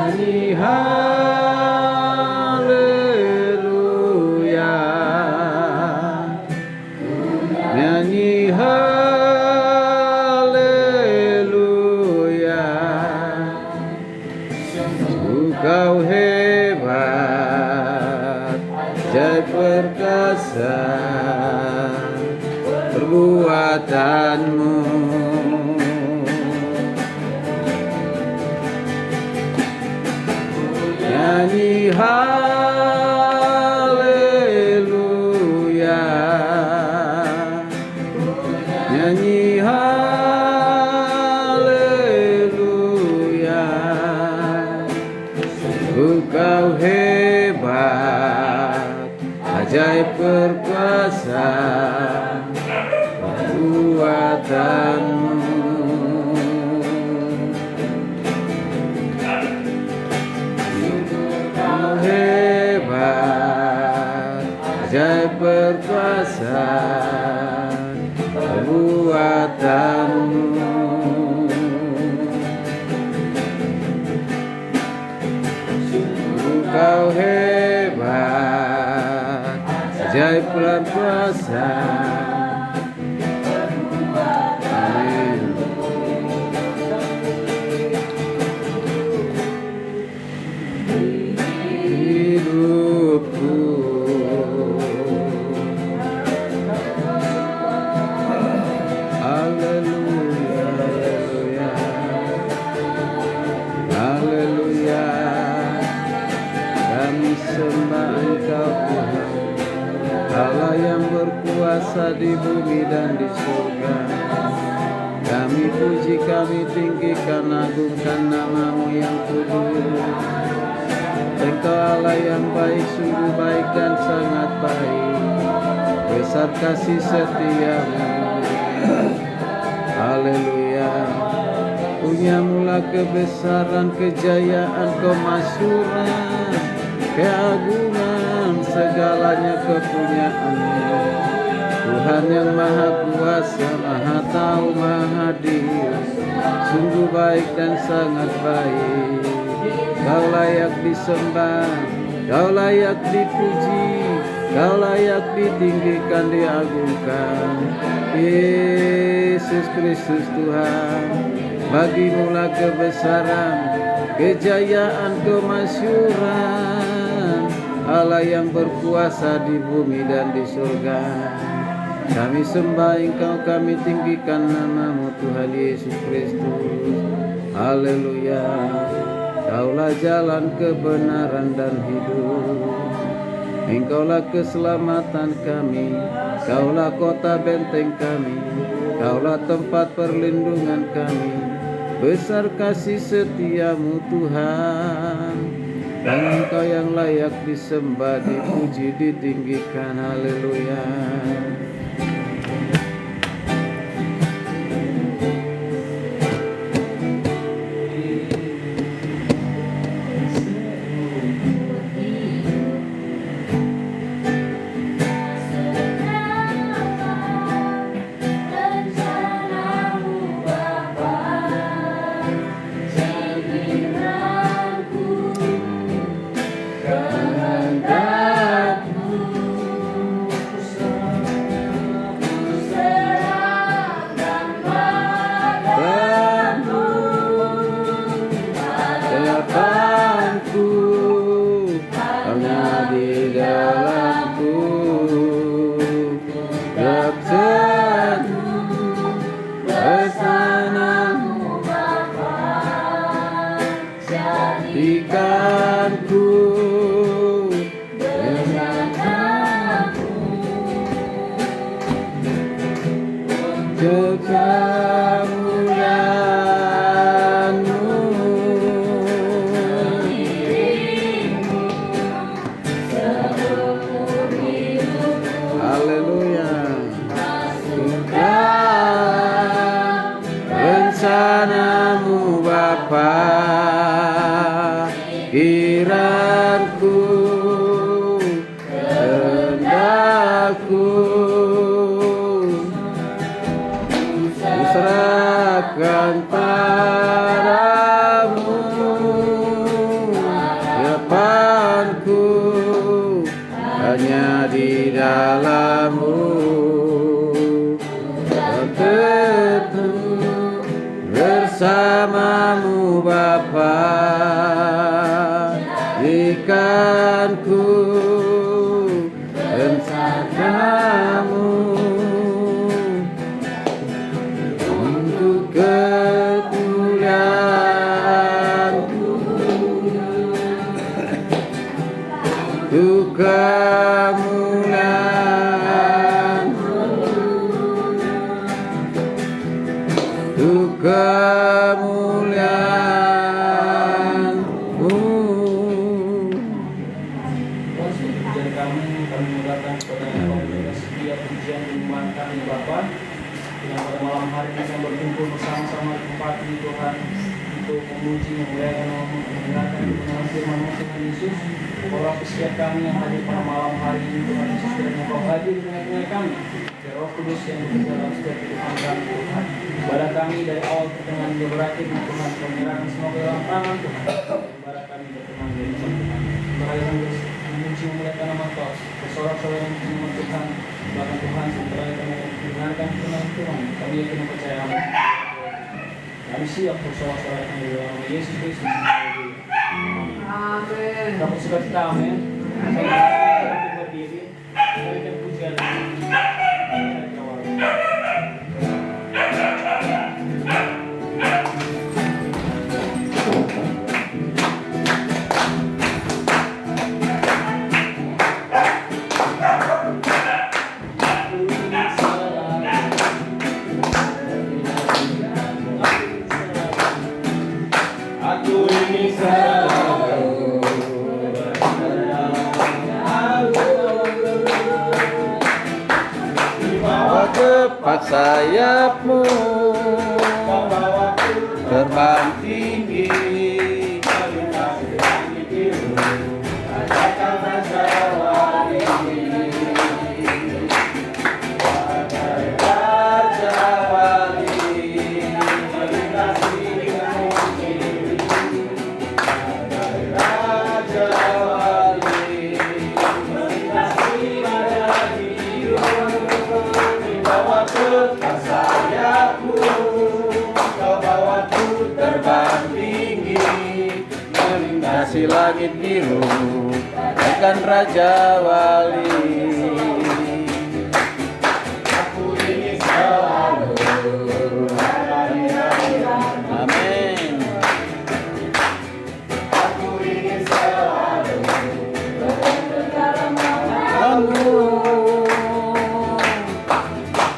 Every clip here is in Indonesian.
nyanyi haleluya, nyanyi haleluya. Kau hebat, ajaib perkasa perbuatanmu. Nyanyi haleluya, nyanyi haleluya. Kau hebat, ajaib perkasa perbuatanmu. Hebat, ajaib perkasa perbuatanmu. Kau hebat, ajaib perkasa. Allah yang berkuasa di bumi dan di surga, kami puji, kami tinggikan, agungkan nama-Mu yang kudus. Engkau Allah yang baik, sungguh baik dan sangat baik, besar kasih setia-Mu. Haleluya. Punya mula kebesaran, kejayaan, kemasyuran, keagungan, segalanya kepunyaan-Mu. Tuhan yang maha kuasa, maha tahu, maha adil, sungguh baik dan sangat baik. Kau layak disembah, Kau layak dipuji, Kau layak ditinggikan, diagungkan. Yesus Kristus Tuhan, bagi-Mu-lah kebesaran, kejayaan, kemasyuran. Allah yang berkuasa di bumi dan di surga, kami sembah Engkau, kami tinggikan nama-Mu Tuhan Yesus Kristus. Haleluya. Kaulah jalan kebenaran dan hidup, Engkaulah keselamatan kami, Kaulah kota benteng kami, Kaulah tempat perlindungan kami. Besar kasih setia-Mu Tuhan, dan Engkau yang layak disembah, dipuji, ditinggikan. Haleluya. Jadikanku dengan kemuliaan-Mu. Haleluya. Rencana-Mu Bapa, kirangku, kehendakku, kuserahkan padamu. bersamamu Bapa, ikanku rencanamu untuk kemuliaan-Mu, untuk kemuliaan-Mu, untuk kemuliaan-Mu. Kami mengucapkan kepada komunitas setiap pujian diumatkan ya Bapa, yang pada malam hari ini kami berkumpul bersama-sama di tempat ini Tuhan untuk memuji, memuliakan nama-Mu, mendengarkan kebenaran firman-Mu Tuhan Yesus. Bawa setiap kami yang hadir pada malam hari ini Tuhan Yesus, kiranya Kau hadir di tengah-tengah kami. Biar Roh Kudus yang bekerja dalam setiap kehidupan kami Tuhan. Ibadah kami dari awal pertengahan hingga berakhir Tuhan, Kau menyerahkan semua ke dalam tangan Tuhan. Ibadah kami berkenan dari Tuhan. Berayaan memuji memuliakan nama Kau, bersorak-sorak yang memuji Tuhan, bahkan Tuhan sementara kami mendengarkan firman Tuhan, kami yakin percaya. Kami siap bersorak-sorak di dalam nama Yesus Kristus. Amin. Kamu suka kita, amin. Saya berdiri, berikan pujian. Aku ini selalu dibawa kepak sayap-Mu, terbang tinggi, melintasi langit biru, bagaikan raja wali, bagaikan raja wali, melintasi melintasi langit biru, bagaikan raja wali. Aku ini selalu, amin. Aku ini selalu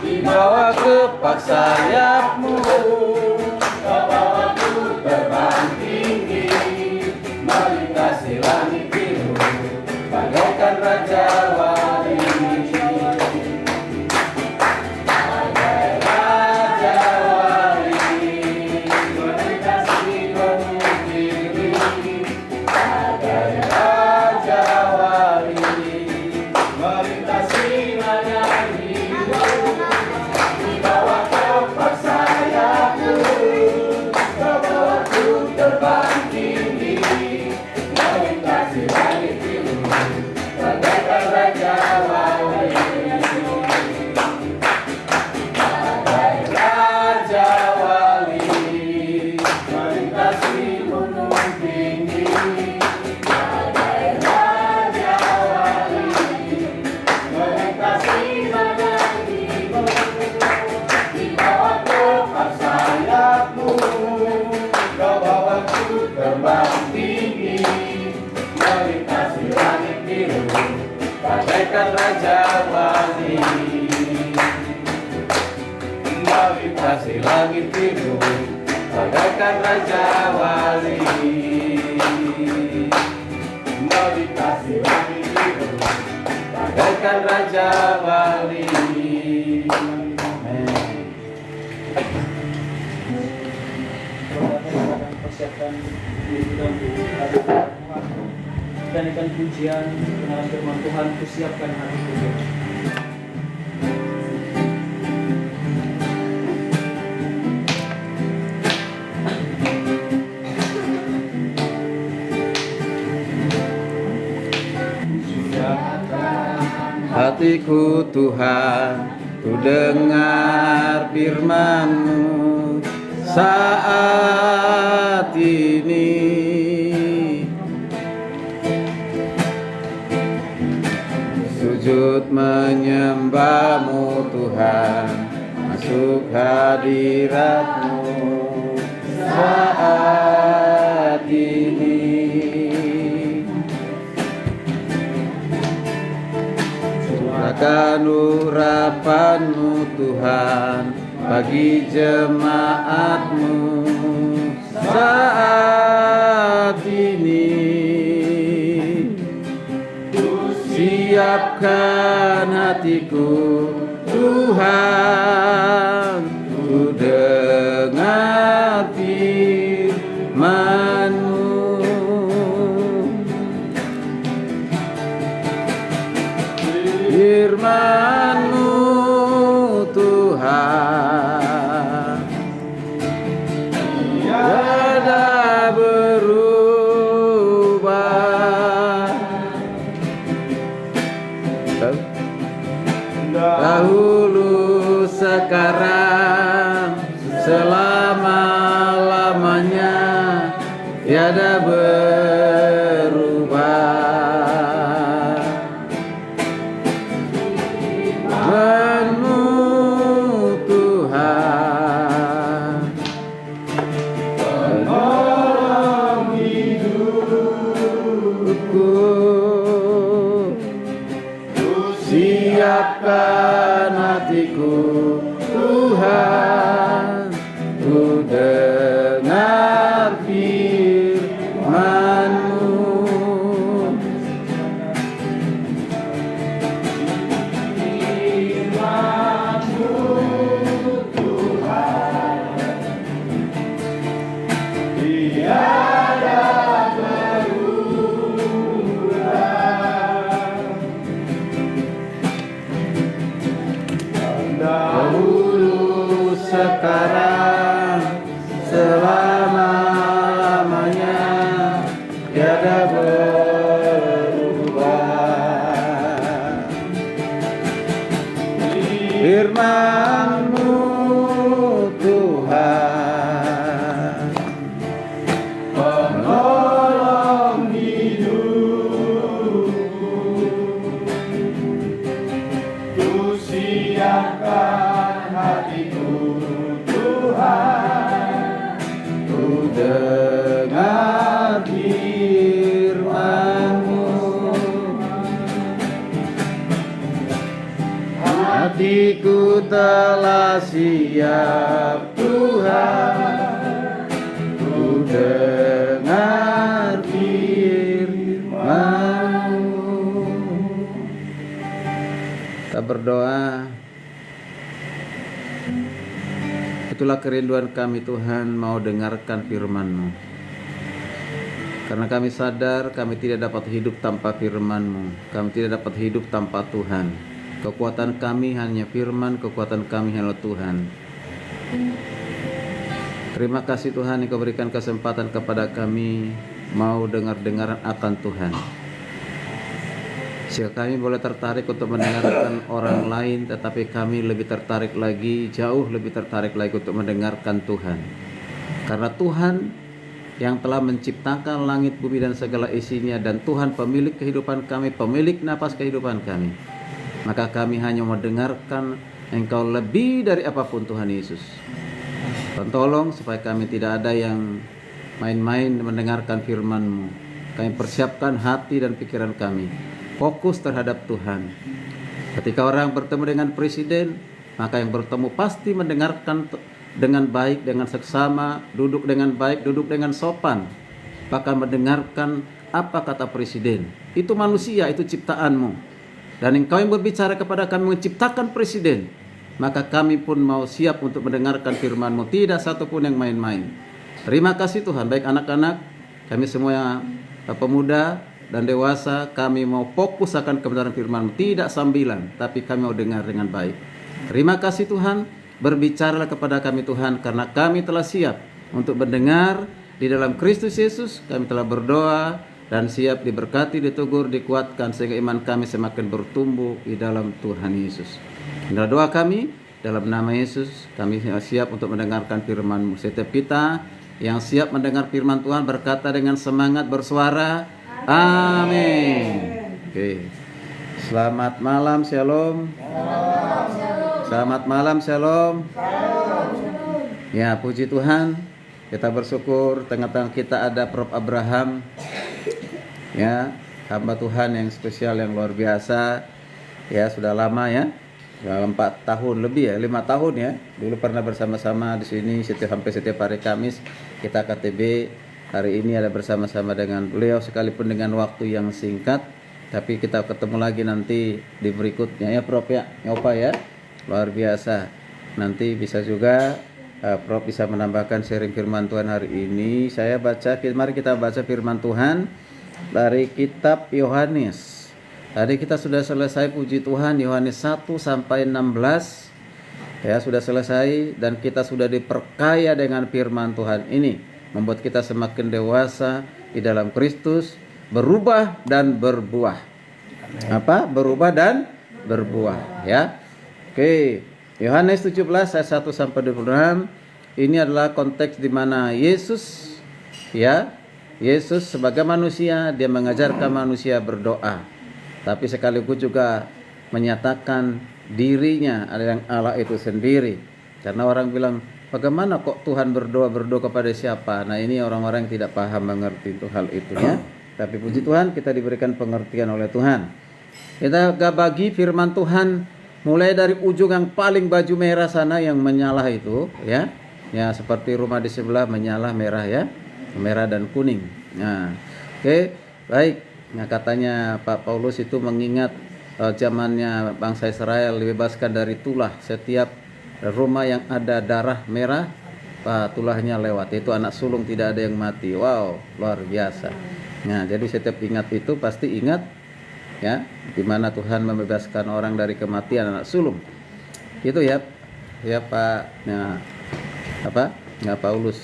dibawa kepak sayap-Mu, Kau bawaku terbang tinggi, melintasi langit biru, bagaikan raja wali. Bagai raja wali, melintasi gunung tinggi, bagai raja wali, melintasi langit biru, dibawa kepak sayap-Mu, Kau bawaku terbang tinggi, melintasi langit biru, bagaikan raja wali. Bagai raja wali, melintasi gunung tinggi, bagai raja wali, melintasi langit biru, dibawa kepak sayap-Mu, Kau bawaku terbang tinggi, melintasi langit biru, bagaikan raja wali. Melintasi langit biru, bagaikan raja wali. Melintasi langit biru, bagaikan raja wali. Amin. Persiapkan diri dalam Tuhan. Ikan pujian, kebenaran firman Tuhan, persiapkan hati kita. Hatiku Tuhan, ku dengar firman-Mu, saat ini. Sujud menyembah-Mu Tuhan, masuk hadirat-Mu saat ini. Curahkan urapan-Mu Tuhan bagi jemaat-Mu saat ini. Siapkan hatiku Tuhan, ku dengar firman-Mu. Firman-Mu Tuhan tiada berubah. Dahulu, sekarang, selama-lamanya tiada berubah. Firman-Mu Tuhan penolong hidupku. Siapkan hatiku Tuhan, ku dengar firman-Mu. Firman-Mu Tuhan tiada dahulu, sekarang, selama-lamanya tiada berubah. Firman-Mu Tuhan penolong hidupku. Ku siapkan hatiku Tuhan, ku dengar firman-Mu. Hatiku telah siap Tuhan, ku dengar firman-Mu. Kita berdoa. Itulah kerinduan kami Tuhan, mau dengarkan firman-Mu. Karena kami sadar kami tidak dapat hidup tanpa firman-Mu. Kami tidak dapat hidup tanpa Tuhan. Kekuatan kami hanya firman, kekuatan kami hanya Tuhan. Terima kasih Tuhan yang Kau berikan kesempatan kepada kami mau dengar-dengar akan Tuhan. Sehingga kami boleh tertarik untuk mendengarkan orang lain, tetapi kami lebih tertarik lagi, jauh lebih tertarik lagi untuk mendengarkan Tuhan. Karena Tuhan yang telah menciptakan langit, bumi dan segala isinya, dan Tuhan pemilik kehidupan kami, pemilik napas kehidupan kami, maka kami hanya mendengarkan Engkau lebih dari apapun Tuhan Yesus. Dan tolong supaya kami tidak ada yang main-main mendengarkan firman-Mu. Kami persiapkan hati dan pikiran kami fokus terhadap Tuhan. Ketika orang bertemu dengan presiden, maka yang bertemu pasti mendengarkan dengan baik, dengan seksama, duduk dengan baik, duduk dengan sopan, bahkan mendengarkan apa kata presiden. Itu manusia, itu ciptaan-Mu. Dan Engkau yang berbicara kepada kami menciptakan presiden, maka kami pun mau siap untuk mendengarkan firman-Mu, tidak satupun yang main-main. Terima kasih Tuhan, baik anak-anak, kami semua pemuda dan dewasa, kami mau fokus akan kebenaran firman-Mu, tidak sambilan, tapi kami mau dengar dengan baik. Terima kasih Tuhan, berbicaralah kepada kami Tuhan, karena kami telah siap untuk mendengar di dalam Kristus Yesus. Kami telah berdoa dan siap diberkati, ditegur, dikuatkan, sehingga iman kami semakin bertumbuh di dalam Tuhan Yesus. Inilah doa kami dalam nama Yesus kami siap untuk mendengarkan firman-Mu. Setiap kita yang siap mendengar firman Tuhan berkata dengan semangat bersuara, amin. Oke. Selamat malam, shalom. Selamat malam, shalom. Ya, puji Tuhan. Kita bersyukur tengah-tengah kita ada Prof Abraham. Ya, hamba Tuhan yang spesial, yang luar biasa. Ya, sudah lama ya. Sudah 4 tahun lebih ya, 5 tahun ya. Dulu pernah bersama-sama di sini sampai setiap hari Kamis kita KTB. Hari ini ada bersama-sama dengan beliau sekalipun dengan waktu yang singkat, tapi kita ketemu lagi nanti di berikutnya ya Prof ya. Opa ya. Luar biasa. Nanti bisa juga Prof bisa menambahkan sharing firman Tuhan hari ini. Mari kita baca firman Tuhan dari kitab Yohanes. Tadi kita sudah selesai, puji Tuhan, Yohanes 1 sampai 16. Ya, sudah selesai dan kita sudah diperkaya dengan firman Tuhan ini, membuat kita semakin dewasa di dalam Kristus, berubah dan berbuah. Apa? Berubah dan berbuah, ya. Oke. Yohanes 17 ayat 1 sampai 26. Ini adalah konteks di mana Yesus sebagai manusia, dia mengajarkan manusia berdoa. Tapi sekaligus juga menyatakan dirinya ada yang Allah itu sendiri. Karena orang bilang, bagaimana kok Tuhan berdoa kepada siapa? Nah, ini orang-orang yang tidak paham mengerti itu hal itu ya. Tapi puji Tuhan kita diberikan pengertian oleh Tuhan. Kita bagi firman Tuhan mulai dari ujung yang paling baju merah sana yang menyala itu ya. Ya, seperti rumah di sebelah menyala merah ya. Merah dan kuning. Nah, oke, baik. Nah, katanya Pak Paulus itu mengingat zamannya bangsa Israel dibebaskan dari tulah. Setiap rumah yang ada darah merah, tulahnya lewat. Itu anak sulung tidak ada yang mati. Wow, luar biasa. Nah, jadi setiap ingat itu pasti ingat ya, di mana Tuhan membebaskan orang dari kematian anak sulung. Itu ya. Ya Pak. Nah, apa? Nggak Paulus.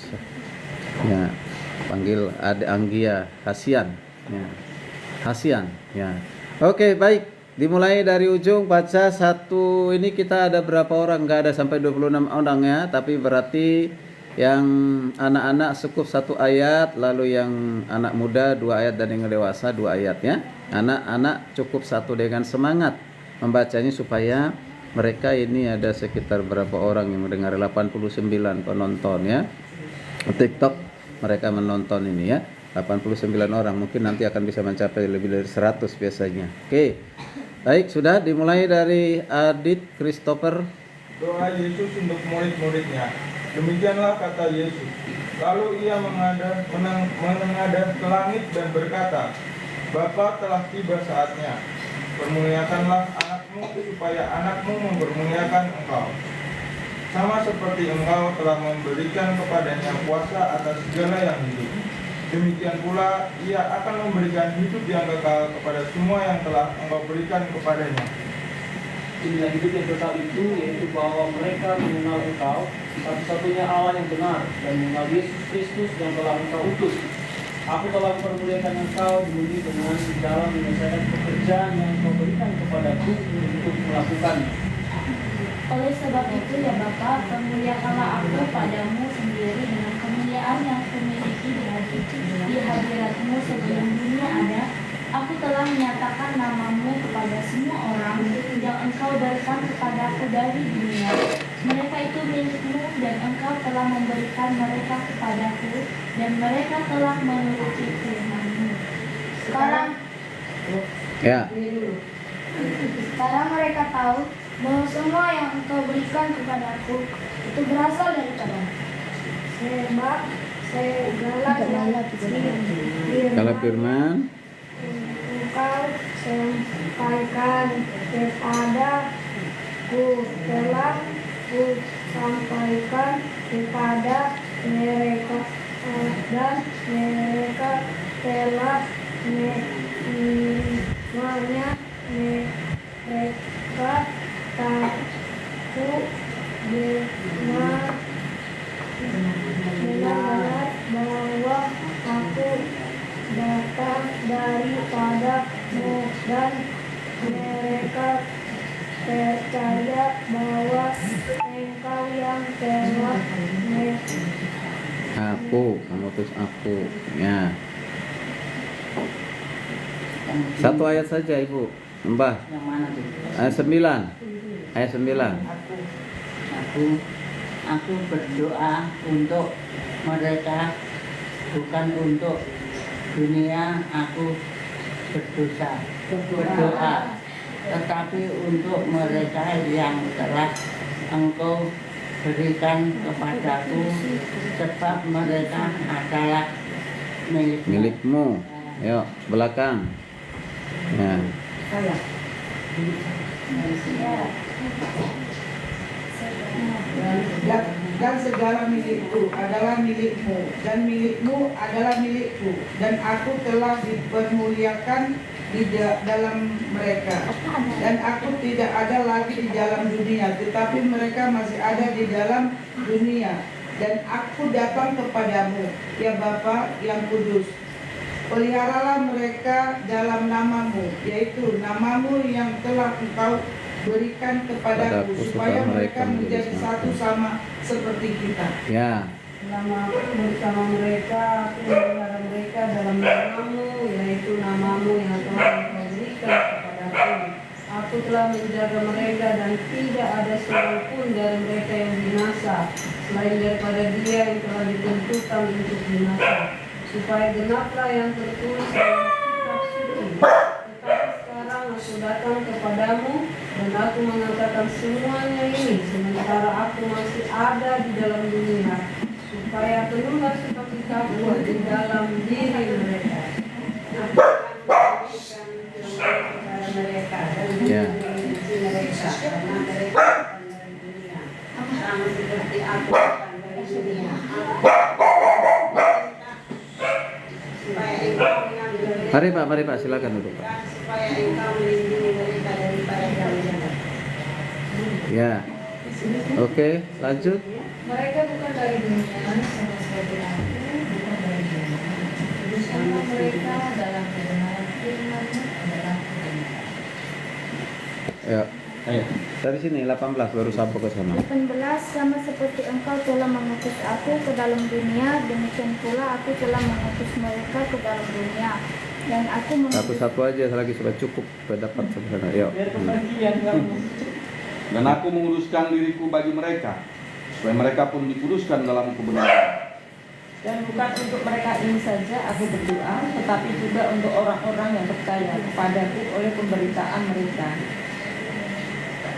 Ya, panggil Ade Anggia Hasian. Ya. Hasian ya. Oke, baik. Dimulai dari ujung baca satu. Ini kita ada berapa orang? Enggak ada sampai 26 orang ya, tapi berarti yang anak-anak cukup 1 ayat, lalu yang anak muda 2 ayat dan yang dewasa 2 ayat ya. Anak-anak cukup 1 dengan semangat membacanya supaya mereka ini ada sekitar berapa orang yang mendengar, 89 penonton ya. TikTok mereka menonton ini ya. 89 orang, mungkin nanti akan bisa mencapai lebih dari 100 biasanya. Oke. Baik, sudah dimulai dari Adit Christopher. Doa Yesus untuk murid-muridnya. Demikianlah kata Yesus. Lalu ia menengadah ke langit dan berkata, Bapa, telah tiba saatnya. Permuliakanlah anakmu supaya anakmu mempermuliakan engkau. Sama seperti engkau telah memberikan kepadanya kuasa atas segala yang hidup. Demikian pula ia akan memberikan hidup yang kekal kepada semua yang telah engkau berikan kepadanya. Inilah hidup yang kekal itu, yaitu bahwa mereka mengenal engkau, satu-satunya Allah yang benar, dan mengenal Yesus Kristus yang telah engkau utus. Aku telah mempermuliakan engkau demi dengan dalam menyelesaikan pekerjaan yang engkau berikan kepadaku untuk melakukannya. Oleh sebab itu ya Bapa, permuliakanlah aku padamu sendiri dengan kemuliaan yang kumiliki di hadiratmu sebelum dunia ada. Aku telah menyatakan namamu kepada semua orang yang engkau berikan kepadaku dari dunia. Mereka itu milikmu dan engkau telah memberikan mereka kepadaku dan mereka telah menuruti firman-Mu. Sekarang mereka tahu bahwa semua yang engkau berikan kepadaku itu berasal daripada sebab Kalau firman engkau sampaikan kepadaku telah ku sampaikan kepada mereka dan mereka telah menerimanya. Mereka tahu benar-benar bahwa aku datang daripadamu dan mereka percaya bahwa Engkau yang telah mengutus aku. Ya. Satu ayat saja Ibu. Mbah. Yang mana tuh? Ayat 9. Ayat 9. Aku berdoa untuk mereka, bukan untuk dunia. Aku berdoa, tetapi untuk mereka yang telah Engkau berikan kepadaku, sebab mereka adalah Milikmu. Yuk, belakang. Ya. Dan segala milikku adalah milikmu, dan milikmu adalah milikku, dan aku telah dipermuliakan di dalam mereka. Dan aku tidak ada lagi di dalam dunia, tetapi mereka masih ada di dalam dunia. Dan aku datang kepadamu, ya Bapa yang kudus. Peliharalah mereka dalam namamu, yaitu namamu yang telah Engkau berikan kepadaku, supaya mereka menjadi satu sama seperti kita. Ya. Selama aku bersama mereka, aku memelihara mereka dalam namamu, yaitu namamu yang telah Engkau berikan kepadaku. Aku telah menjaga mereka dan tidak ada seorang pun dari mereka yang binasa, selain daripada dia yang telah ditentukan untuk binasa, supaya genaplah yang tertulis dalam kitab suci. Tetapi sekarang aku datang kepadamu dan aku mengatakan semuanya ini sementara aku masih ada di dalam dunia, supaya penuhlah sukacitaku di dalam diri mereka. Aku akan memberikan kepada mereka dan membenci mereka, karena mereka bukan dari dunia, sama seperti aku bukan dari dunia. Supaya engkau mengambil mereka, Mari Pak, silakan duduk Pak. supaya engkau melindungi mereka daripada yang jahat. Ya. Oke, lanjut. Mereka bukan dari dunia, sama seperti aku bukan dari dunia. Kuduskanlah mereka dalam kebenaran firman-Mu adalah kebenaran. Ya. Ayo. Dari sini 18 baru sampai ke sana. 18 Sama seperti Engkau telah mengutus aku ke dalam dunia, demikian pula aku telah mengutus mereka ke dalam dunia. Dan aku Satu-satu aja lagi sudah cukup dapat sebenarnya. Yuk. Dan aku menguduskan diriku bagi mereka, supaya mereka pun dikuduskan dalam kebenaran. Dan bukan untuk mereka ini saja aku berdoa, tetapi juga untuk orang-orang yang percaya kepadaku oleh pemberitaan mereka,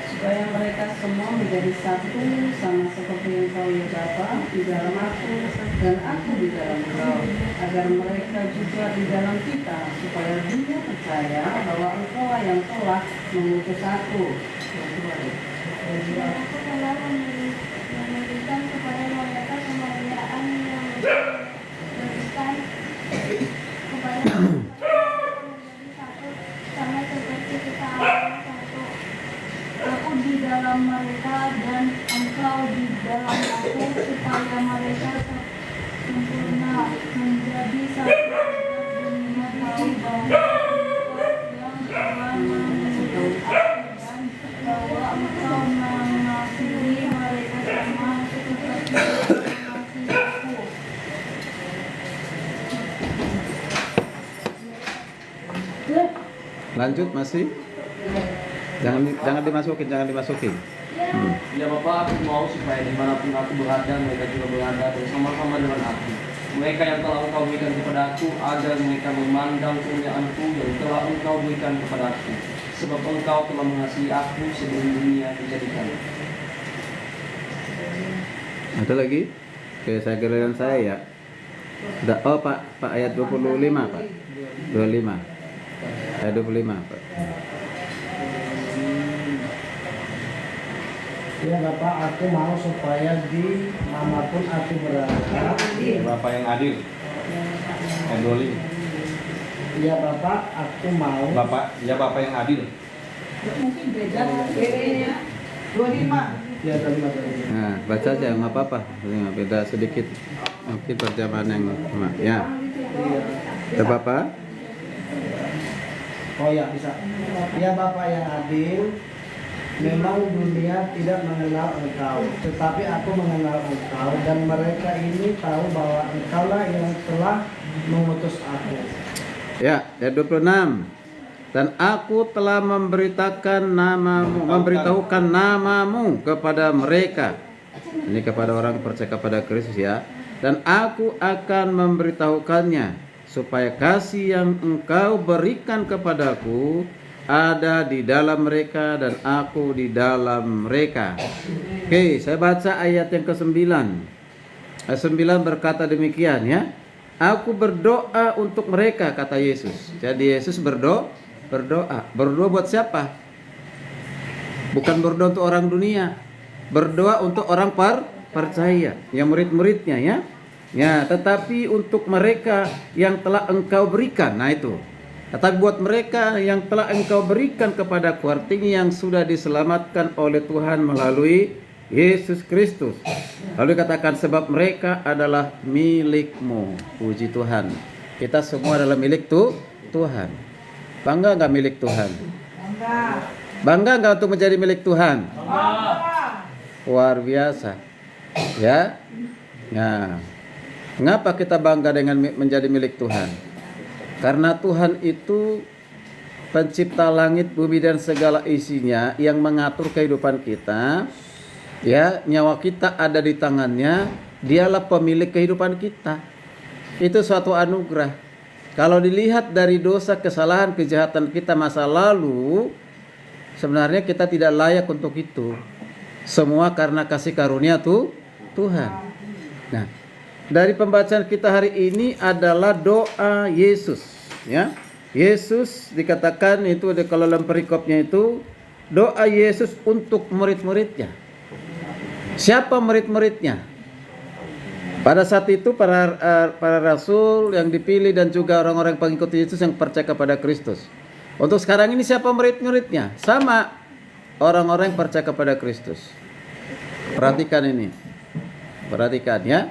supaya mereka semua menjadi satu sama seperti Engkau ya Bapa di dalam aku dan aku di dalam Engkau, agar mereka juga di dalam kita, supaya dunia percaya bahwa Engkau yang telah mengutus aku. dan aku telah memberikan kepada mereka kemuliaan yang diberikan kepada mereka menjadi satu sama seperti kita adalah satu. Aku di dalam mereka dan Engkau di dalam aku, supaya mereka sempurna menjadi satu agar dunia tahu bahwa Engkau yang telah mengutus aku dan bahwa Engkau mengasihi mereka sama seperti mengasihi aku. Lanjut masih. Jangan dimasukin. Ya Bapak, aku mau supaya dimanapun aku berada, mereka juga berada bersama-sama dengan aku. Mereka yang telah Engkau berikan kepada aku, agar mereka memandang kemuliaan-Ku yang telah Engkau berikan kepada aku. Sebab Engkau telah mengasihi aku sebelum dunia dijadikan. Ada lagi? Oke, saya giliran saya ya. Oh Pak ayat 25 Pak. 25. Ayat 25 Pak. Ya Bapak, aku mau supaya di manapun aku berada. Bapak yang adil. Ayat 25. Ya Bapak, aku mau. Bapak yang adil. Mungkin beda bedanya 25. Ya tadi Mas. Nah, baca aja nggak apa-apa. Beda sedikit. Mungkin perjamuan yang sama. Ya. Ya Bapak. Oh ya bisa. Ya Bapak yang adil, Memang dunia tidak mengenal Engkau, tetapi aku mengenal Engkau, dan mereka ini tahu bahwa Engkaulah yang telah mengutus aku. Ya, ayat 26. Dan aku telah memberitahukan namamu kepada mereka. Ini kepada orang percaya kepada Kristus ya. Dan aku akan memberitahukannya supaya kasih yang engkau berikan kepadaku ada di dalam mereka dan aku di dalam mereka. Oke, saya baca ayat yang ke-9. Ayat 9 berkata demikian ya. Aku berdoa untuk mereka, kata Yesus. Jadi Yesus berdoa. Berdoa buat siapa? Bukan berdoa untuk orang dunia. Berdoa untuk orang percaya, yang murid-muridnya ya. Ya, tetapi untuk mereka yang telah engkau berikan. Nah itu. Tetapi buat mereka yang telah engkau berikan kepadaku, artinya yang sudah diselamatkan oleh Tuhan melalui Yesus Kristus. Lalu katakan sebab mereka adalah milikmu. Puji Tuhan. Kita semua adalah milik Tuhan. Bangga nggak milik Tuhan? Bangga nggak untuk menjadi milik Tuhan? Luar biasa. Ya. Nah, mengapa kita bangga dengan menjadi milik Tuhan? Karena Tuhan itu pencipta langit, bumi dan segala isinya, yang mengatur kehidupan kita. Ya, nyawa kita ada di tangannya. Dialah pemilik kehidupan kita. Itu suatu anugerah. Kalau dilihat dari dosa, kesalahan, kejahatan kita masa lalu, sebenarnya kita tidak layak untuk itu. Semua karena kasih karunia Tuhan. Nah, dari pembacaan kita hari ini adalah doa Yesus. Ya, Yesus dikatakan itu kalau dalam perikopnya itu doa Yesus untuk murid-muridnya. Siapa murid-muridnya? Pada saat itu para rasul yang dipilih dan juga orang-orang pengikut Yesus yang percaya kepada Kristus. Untuk sekarang ini siapa murid-muridnya? Sama orang-orang yang percaya kepada Kristus. Perhatikan ini. Perhatikan ya.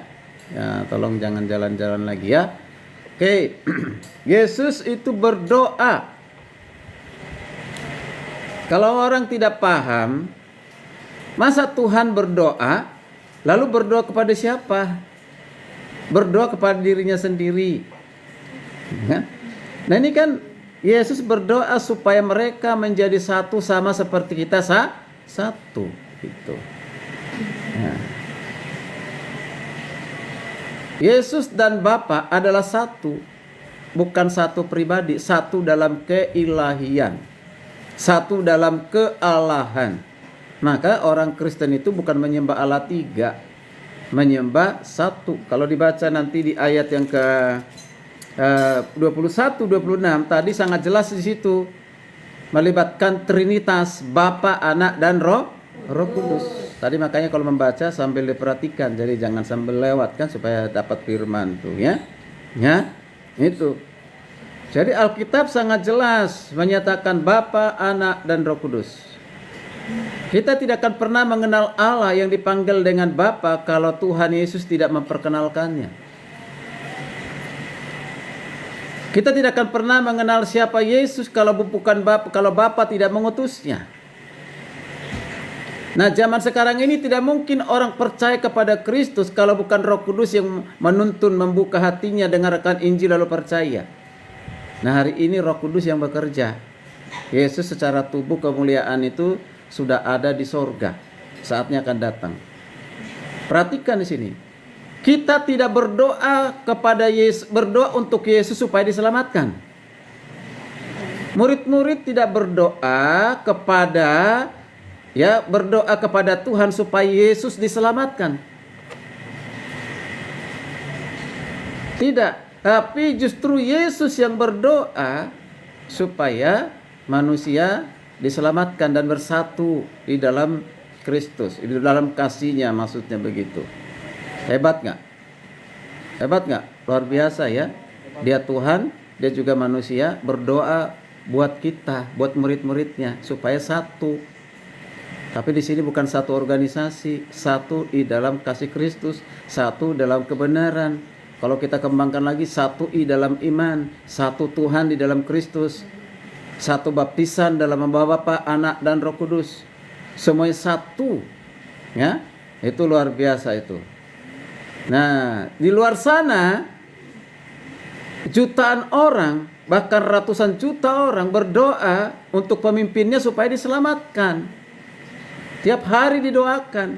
Ya, tolong jangan jalan-jalan lagi ya. Oke. Yesus itu berdoa. Kalau orang tidak paham, masa Tuhan berdoa, lalu berdoa kepada siapa? Berdoa kepada dirinya sendiri. Nah ini kan Yesus berdoa supaya mereka menjadi satu sama seperti kita satu. Gitu. Nah. Yesus dan Bapa adalah satu. Bukan satu pribadi. Satu dalam keilahian. Satu dalam kealahan. Maka orang Kristen itu bukan menyembah Allah tiga. Menyembah satu. Kalau dibaca nanti di ayat yang ke 21-26 tadi sangat jelas di situ melibatkan Trinitas, Bapa, Anak dan Roh Kudus. Tadi makanya kalau membaca sambil diperhatikan, jadi jangan sambil lewatkan supaya dapat firman tuh ya. Ya, itu. Jadi Alkitab sangat jelas menyatakan Bapa, Anak dan Roh Kudus. Kita tidak akan pernah mengenal Allah yang dipanggil dengan Bapa kalau Tuhan Yesus tidak memperkenalkannya. Kita tidak akan pernah mengenal siapa Yesus kalau bukan Bapa, kalau Bapa tidak mengutusnya. Nah, zaman sekarang ini tidak mungkin orang percaya kepada Kristus kalau bukan Roh Kudus yang menuntun, membuka hatinya, dengarkan Injil lalu percaya. Nah, hari ini Roh Kudus yang bekerja. Yesus secara tubuh kemuliaan itu sudah ada di sorga, saatnya akan datang. Perhatikan di sini. Kita tidak berdoa kepada Yesus, berdoa untuk Yesus supaya diselamatkan. Murid-murid tidak berdoa kepada Tuhan supaya Yesus diselamatkan. Tidak, tapi justru Yesus yang berdoa supaya manusia diselamatkan dan bersatu di dalam Kristus, di dalam kasih-Nya, maksudnya begitu. Hebat nggak? Hebat nggak? Luar biasa ya. Dia Tuhan, dia juga manusia, berdoa buat kita, buat murid-muridnya supaya satu. Tapi di sini bukan satu organisasi, satu di dalam kasih Kristus, satu dalam kebenaran. Kalau kita kembangkan lagi, satu di dalam iman, satu Tuhan di dalam Kristus. Satu baptisan dalam membawa Bapa, Anak dan Roh Kudus. semuanya satu, ya. Itu luar biasa itu. Nah, di luar sana jutaan orang, bahkan ratusan juta orang berdoa untuk pemimpinnya supaya diselamatkan. Tiap hari didoakan.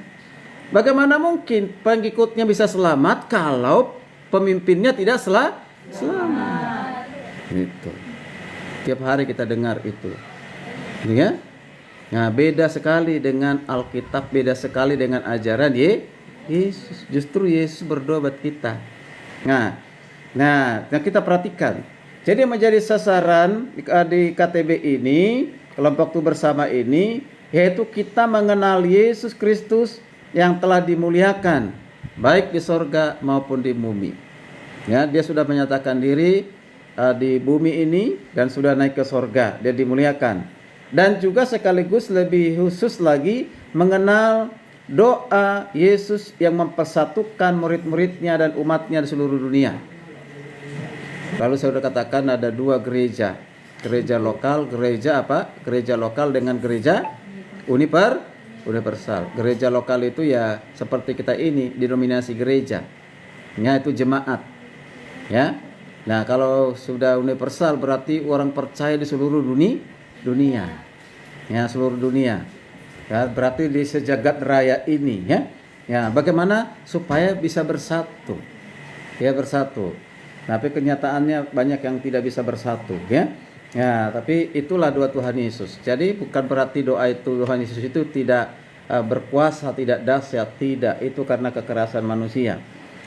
Bagaimana mungkin pengikutnya bisa selamat kalau pemimpinnya tidak selamat? Itu. Tiap hari kita dengar itu. Ya? Nah, beda sekali dengan Alkitab, beda sekali dengan ajaran Yesus. Justru Yesus berdoa buat kita. Nah, kita perhatikan. Jadi menjadi sasaran di KTB ini, kelompok itu bersama ini, yaitu kita mengenal Yesus Kristus yang telah dimuliakan, baik di sorga maupun di bumi. Ya, dia sudah menyatakan diri di bumi ini dan sudah naik ke sorga, dia dimuliakan. Dan juga sekaligus lebih khusus lagi mengenal doa Yesus yang mempersatukan murid-muridnya dan umatnya di seluruh dunia. Lalu saya sudah katakan ada dua gereja. Gereja lokal, gereja apa? Gereja lokal dengan gereja universal. Gereja lokal itu ya seperti kita ini, denominasi gereja. Ya, itu jemaat. Ya. Nah, kalau sudah universal berarti orang percaya di seluruh dunia. Ya, seluruh dunia. Ya, berarti di sejagat raya ini, ya. Ya, bagaimana supaya bisa bersatu? Ya, bersatu. Tapi kenyataannya banyak yang tidak bisa bersatu, ya. Ya, tapi itulah doa Tuhan Yesus. Jadi bukan berarti doa itu Tuhan Yesus itu tidak berkuasa, tidak dahsyat, tidak. Itu karena kekerasan manusia.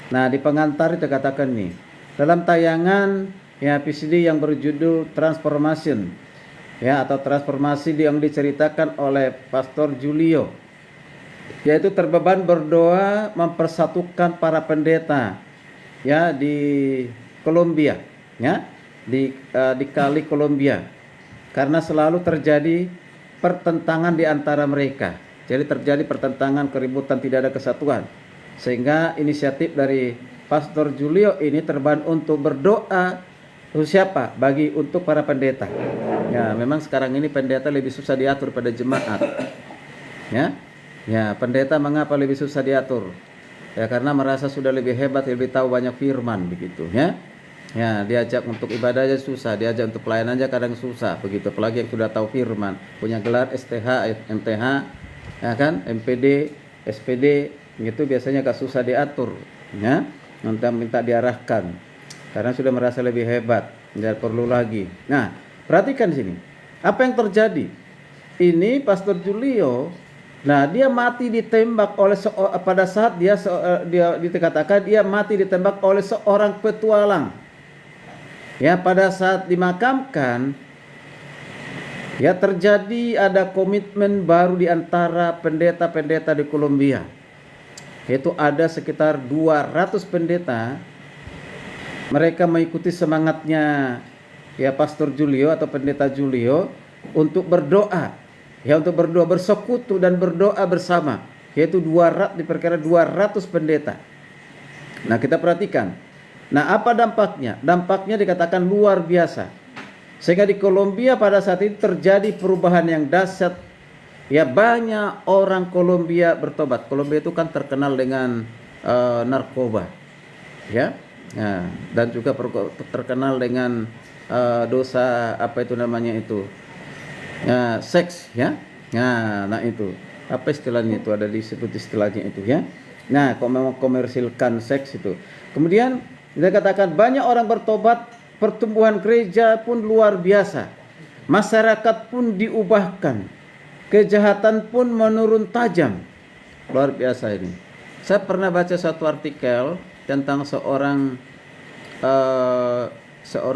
Nah, di pengantar itu katakan nih, dalam tayangan ya PCD yang berjudul Transformation, ya, atau transformasi yang diceritakan oleh Pastor Julio, yaitu terbeban berdoa mempersatukan para pendeta, ya, di Kolombia, ya, di kali Kolombia, karena selalu terjadi pertentangan di antara mereka. Jadi terjadi pertentangan, keributan, tidak ada kesatuan. Sehingga inisiatif dari Pastor Julio ini terban untuk berdoa untuk siapa? Untuk para pendeta. Ya, memang sekarang ini pendeta lebih susah diatur pada jemaat. Ya. Ya, pendeta mengapa lebih susah diatur? Ya, karena merasa sudah lebih hebat, lebih tahu banyak firman begitu, ya. Ya, diajak untuk ibadah aja susah, diajak untuk pelayanan aja kadang susah begitu, apalagi yang sudah tahu firman, punya gelar STH, MTH, ya kan, MPD, SPD, gitu biasanya agak susah diatur, ya. Minta diarahkan karena sudah merasa lebih hebat, tidak perlu lagi. Nah, perhatikan sini. Apa yang terjadi? Ini Pastor Julio, nah, dia mati ditembak oleh pada saat dia dikatakan dia mati ditembak oleh seorang petualang. Ya, pada saat dimakamkan, ya terjadi ada komitmen baru di antara pendeta-pendeta di Kolombia. Yaitu ada sekitar 200 pendeta. Mereka mengikuti semangatnya ya Pastor Julio atau pendeta Julio untuk berdoa. Ya, untuk berdoa bersekutu dan berdoa bersama, yaitu diperkira 200 pendeta. Nah, kita perhatikan. Nah, apa dampaknya? Dampaknya dikatakan luar biasa. Sehingga di Kolombia pada saat itu terjadi perubahan yang dahsyat. Ya, banyak orang Kolombia bertobat. Kolombia itu kan terkenal dengan narkoba. Ya. Nah, dan juga terkenal dengan dosa apa itu namanya itu? Seks, ya. Nah itu apa istilahnya itu, ada disebut istilahnya itu, ya. Nah, kalau komersilkan seks itu. Kemudian kita katakan banyak orang bertobat, pertumbuhan gereja pun luar biasa, masyarakat pun diubahkan, kejahatan pun menurun tajam, luar biasa ini. Saya pernah baca satu artikel tentang seorang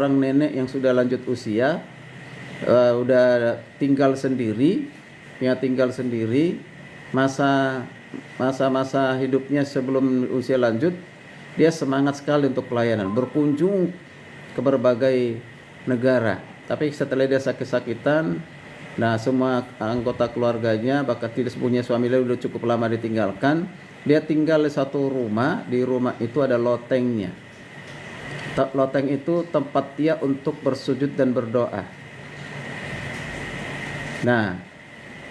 nenek yang sudah lanjut usia. Udah tinggal sendiri, masa hidupnya sebelum usia lanjut, dia semangat sekali untuk pelayanan, berkunjung ke berbagai negara. Tapi setelah dia sakit-sakitan, nah semua anggota keluarganya, bahkan tidak punya suami, dia udah cukup lama ditinggalkan. Dia tinggal di satu rumah, di rumah itu ada lotengnya. Loteng itu tempat dia untuk bersujud dan berdoa. Nah,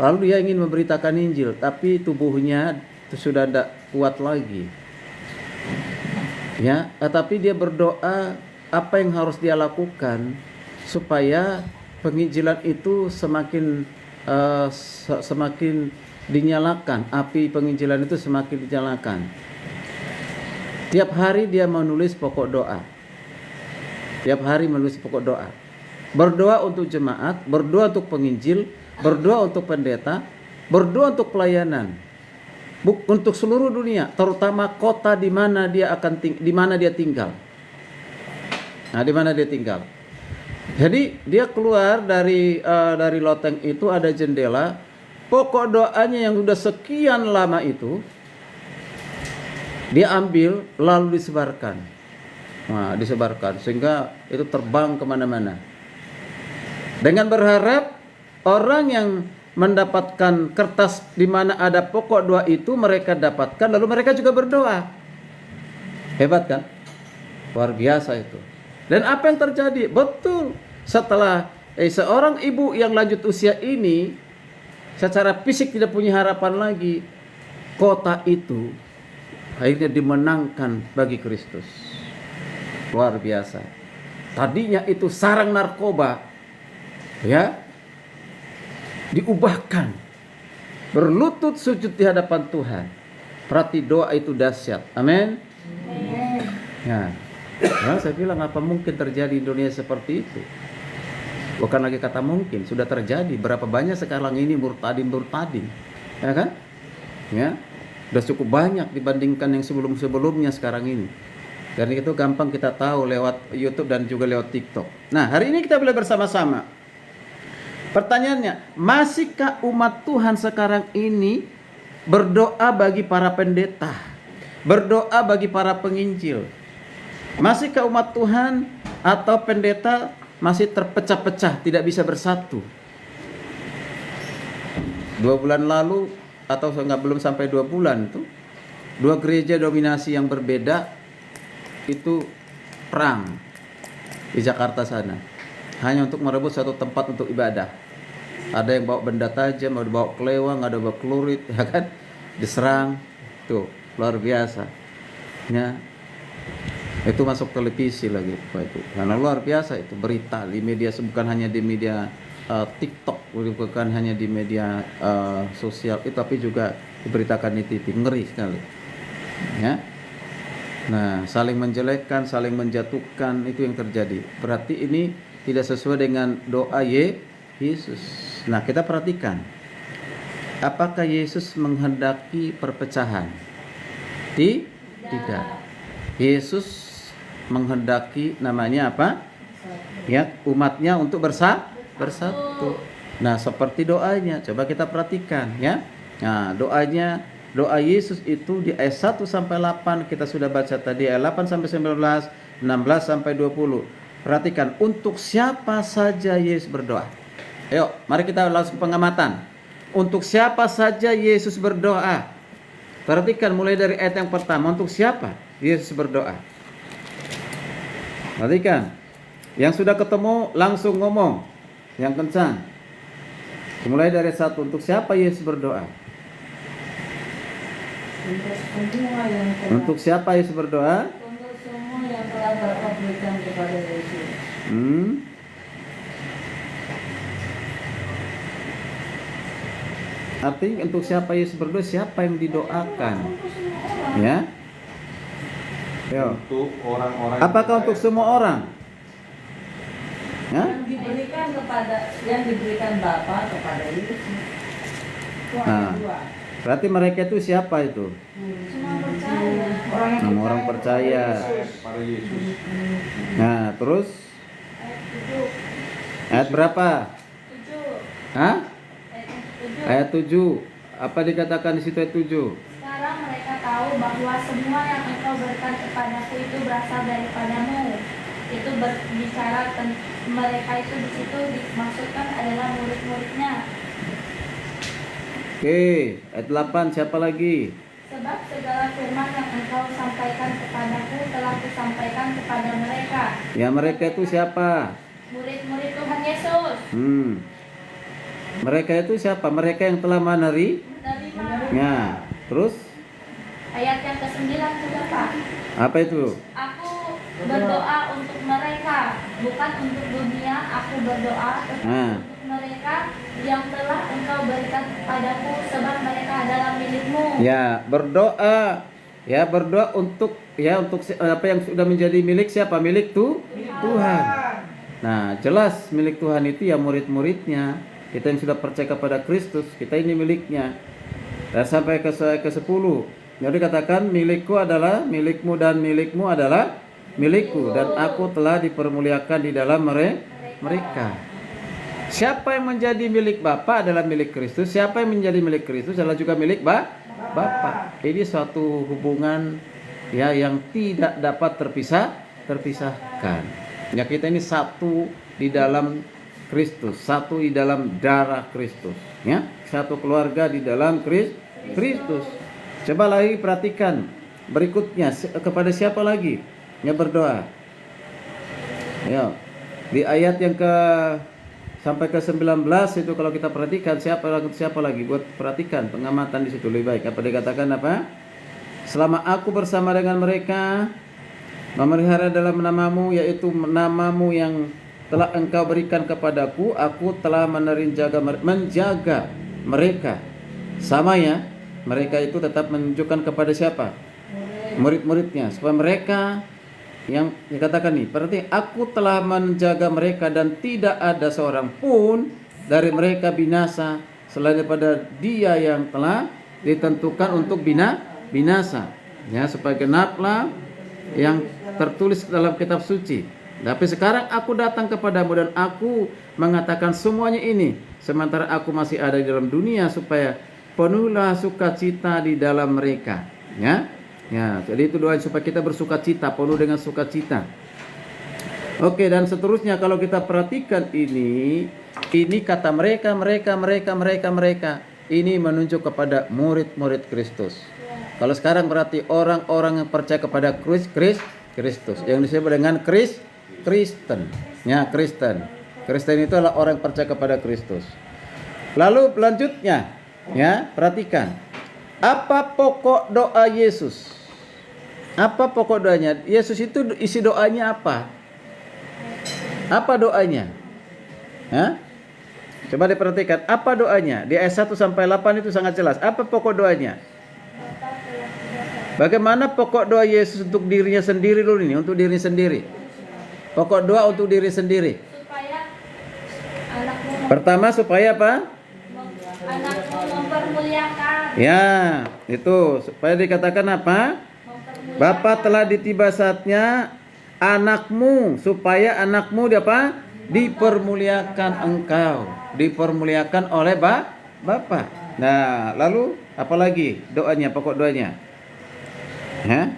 Lalu dia ingin memberitakan Injil, tapi tubuhnya sudah tidak kuat lagi. Ya, tapi dia berdoa apa yang harus dia lakukan supaya penginjilan itu semakin dinyalakan, api penginjilan itu semakin dinyalakan. Tiap hari dia menulis pokok doa. Tiap hari menulis pokok doa. Berdoa untuk jemaat, berdoa untuk penginjil, berdoa untuk pendeta, berdoa untuk pelayanan. Untuk seluruh dunia, terutama kota di mana dia tinggal. Nah, di mana dia tinggal. Jadi dia keluar dari loteng itu, ada jendela. Pokok doanya yang sudah sekian lama itu dia ambil lalu disebarkan. Nah, disebarkan sehingga itu terbang kemana-mana. Dengan berharap orang yang mendapatkan kertas di mana ada pokok doa itu mereka dapatkan, lalu mereka juga berdoa. Hebat kan? Luar biasa itu. Dan apa yang terjadi? Betul, setelah seorang ibu yang lanjut usia ini secara fisik tidak punya harapan lagi, kota itu akhirnya dimenangkan bagi Kristus. Luar biasa. Tadinya itu sarang narkoba, ya, diubahkan berlutut sujud di hadapan Tuhan. Berarti doa itu dahsyat. Amin. Ya. Nah, saya bilang apa mungkin terjadi di dunia seperti itu? Bukan lagi kata mungkin, sudah terjadi. Berapa banyak sekarang ini murtadin, ya kan? Ya, sudah cukup banyak dibandingkan yang sebelumnya sekarang ini. Dan itu gampang kita tahu lewat YouTube dan juga lewat TikTok. Nah, hari ini kita boleh bersama-sama. Pertanyaannya, masihkah umat Tuhan sekarang ini berdoa bagi para pendeta, berdoa bagi para penginjil? Masihkah umat Tuhan atau pendeta masih terpecah-pecah, tidak bisa bersatu? 2 bulan lalu atau belum sampai 2 bulan tuh, 2 gereja dominasi yang berbeda itu perang di Jakarta sana, hanya untuk merebut satu tempat untuk ibadah. Ada yang bawa benda tajam, ada bawa kelewang, ada bawa celurit, ya kan, diserang. Tuh luar biasa ya. Itu masuk televisi lagi itu, karena luar biasa itu berita di media, bukan hanya di media TikTok, bukan hanya di media sosial itu, tapi juga diberitakan di TV. Ngeri sekali ya. Nah, saling menjelekkan, saling menjatuhkan, itu yang terjadi. Berarti ini tidak sesuai dengan doa Yesus. Nah, kita perhatikan, apakah Yesus menghendaki perpecahan? Tidak. Yesus menghendaki namanya apa? Ya, umatnya untuk bersatu. Nah, seperti doanya, coba kita perhatikan ya. Nah, doa Yesus itu di ayat 1 sampai 8 kita sudah baca tadi, ayat 8 sampai 19, 16 sampai 20. Perhatikan, untuk siapa saja Yesus berdoa. Ayo, mari kita langsung pengamatan. Untuk siapa saja Yesus berdoa? Perhatikan mulai dari ayat yang pertama, untuk siapa Yesus berdoa? Perhatikan. Yang sudah ketemu langsung ngomong yang kencang. Mulai dari 1, untuk siapa Yesus berdoa? Untuk siapa Yesus berdoa? Untuk semua yang telah Bapa berikan kepada Yesus. Artinya untuk siapa Yesus berdoa? Siapa yang didoakan? Ya. Yo. Untuk orang-orang. Apakah untuk semua orang? Ya? Yang diberikan Bapa kepada Yesus. Nah, berarti mereka itu siapa itu? Orang percaya. Para Yesus. Nah, terus ayat berapa? 7. Hah? Ayat 7. Ayat 7. Apa dikatakan di situ ayat 7? Sekarang mereka tahu bahwa semua yang engkau berikan kepadaku itu berasal daripadamu. Itu berbicara mereka itu di situ dimaksudkan adalah murid-muridnya. Oke, ayat 8 siapa lagi? Sebab segala firman yang engkau sampaikan kepadaku telah kusampaikan kepada mereka. Ya, mereka itu siapa? Murid-murid Tuhan Yesus. Mereka itu siapa? Mereka yang telah menerima. Ya, terus Ayat yang ke-9 juga Pak. apa itu? Aku berdoa untuk mereka, bukan untuk dunia. Aku berdoa tetapi Nah. untuk mereka yang telah Engkau berikan padaku, sebab mereka adalah milik-Mu. Ya, berdoa. Ya, berdoa untuk apa yang sudah menjadi milik siapa? Milik Tuhan. Nah, jelas milik Tuhan itu ya murid-muridnya. Kita yang sudah percaya kepada Kristus, kita ini miliknya. Dan sampai ke 10. Jadi katakan milikku adalah milikmu dan milikmu adalah milikku, dan aku telah dipermuliakan di dalam mereka. Siapa yang menjadi milik Bapa adalah milik Kristus. Siapa yang menjadi milik Kristus adalah juga milik Bapa. Ini suatu hubungan ya yang tidak dapat terpisahkan. Ya, kita ini satu di dalam Kristus, satu di dalam darah Kristus, ya, satu keluarga di dalam Kristus. Coba lagi perhatikan berikutnya, kepada siapa lagi yang berdoa? Ya, di ayat yang sampai ke 19 itu kalau kita perhatikan siapa lagi, buat perhatikan pengamatan di situ lebih baik. Apa dikatakan apa? Selama aku bersama dengan mereka memelihara dalam namamu, yaitu namamu yang telah engkau berikan kepadaku, aku telah menjaga mereka. Sama ya, mereka itu tetap menunjukkan kepada siapa? Murid-muridnya, supaya mereka yang dikatakan nih, berarti aku telah menjaga mereka dan tidak ada seorang pun dari mereka binasa selain daripada dia yang telah ditentukan untuk binasa. Ya, supaya genaplah yang tertulis dalam kitab suci. Tapi sekarang aku datang kepadamu dan aku mengatakan semuanya ini sementara aku masih ada di dalam dunia, supaya penuhlah sukacita di dalam mereka. Ya, jadi itu doa supaya kita bersukacita, penuh dengan sukacita. Oke, dan seterusnya kalau kita perhatikan ini kata mereka. Ini menunjuk kepada murid-murid Kristus. Kalau sekarang berarti orang-orang yang percaya kepada Kristus, yang disebut dengan Kristen. Ya, Kristen. Kristen itu adalah orang yang percaya kepada Kristus. Lalu selanjutnya, ya, perhatikan. Apa pokok doa Yesus? Apa pokok doanya? Yesus itu isi doanya apa? Apa doanya? Hah? Coba diperhatikan, apa doanya? Di ayat 1 sampai 8 itu sangat jelas. Apa pokok doanya? Bagaimana pokok doa Yesus untuk dirinya sendiri dulu ini, untuk diri sendiri. Pokok doa untuk diri sendiri. Supaya anakmu Pertama supaya apa? Anakmu mempermuliakan. Ya, itu supaya dikatakan apa? Bapa telah ditiba saatnya anakmu, supaya anakmu apa? Dipermuliakan engkau, dipermuliakan oleh Bapa. Nah, lalu apa lagi doanya, pokok doanya? Ya?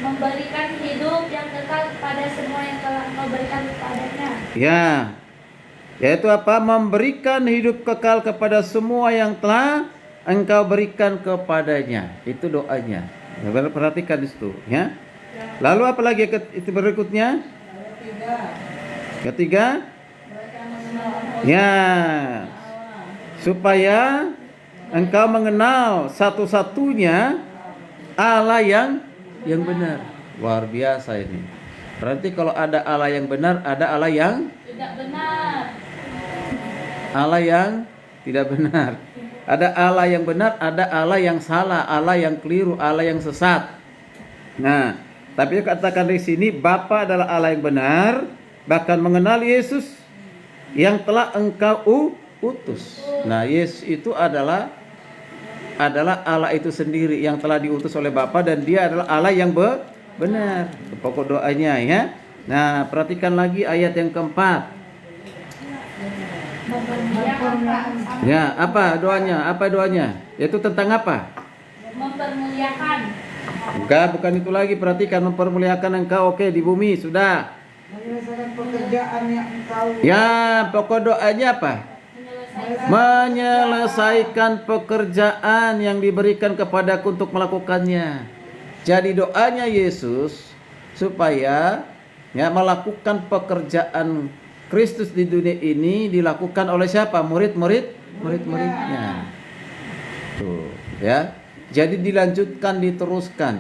Memberikan hidup yang kekal kepada semua yang telah Engkau berikan kepadanya. Ya, yaitu apa? Memberikan hidup kekal kepada semua yang telah Engkau berikan kepadanya. Itu doanya. Perhatikan di situ, ya. Lalu apa lagi itu berikutnya? Ketiga. Ya, supaya engkau mengenal satu-satunya Allah yang benar. Luar biasa ini. Berarti kalau ada Allah yang benar, ada Allah yang Tidak benar. Allah yang tidak benar. Ada Allah yang benar, ada Allah yang salah, Allah yang keliru, Allah yang sesat. Nah, tapi katakan di sini Bapa adalah Allah yang benar, bahkan mengenal Yesus yang telah engkau utus. Nah, Yesus itu adalah Allah itu sendiri yang telah diutus oleh Bapa, dan dia adalah Allah yang benar. Pokok doanya, ya. Nah, perhatikan lagi ayat yang keempat. Ya, apa doanya? Apa doanya? Yaitu tentang apa? Mempermuliakan. Enggak, bukan itu lagi. Perhatikan, mempermuliakan engkau. Oke, di bumi sudah. Menyelesaikan pekerjaan yang engkau. Ya, pokok doanya apa? Menyelesaikan pekerjaan yang diberikan kepadaku untuk melakukannya. Jadi doanya Yesus supaya ya melakukan pekerjaan Kristus di dunia ini dilakukan oleh siapa? Murid-muridnya. Tuh, ya. Jadi dilanjutkan, diteruskan.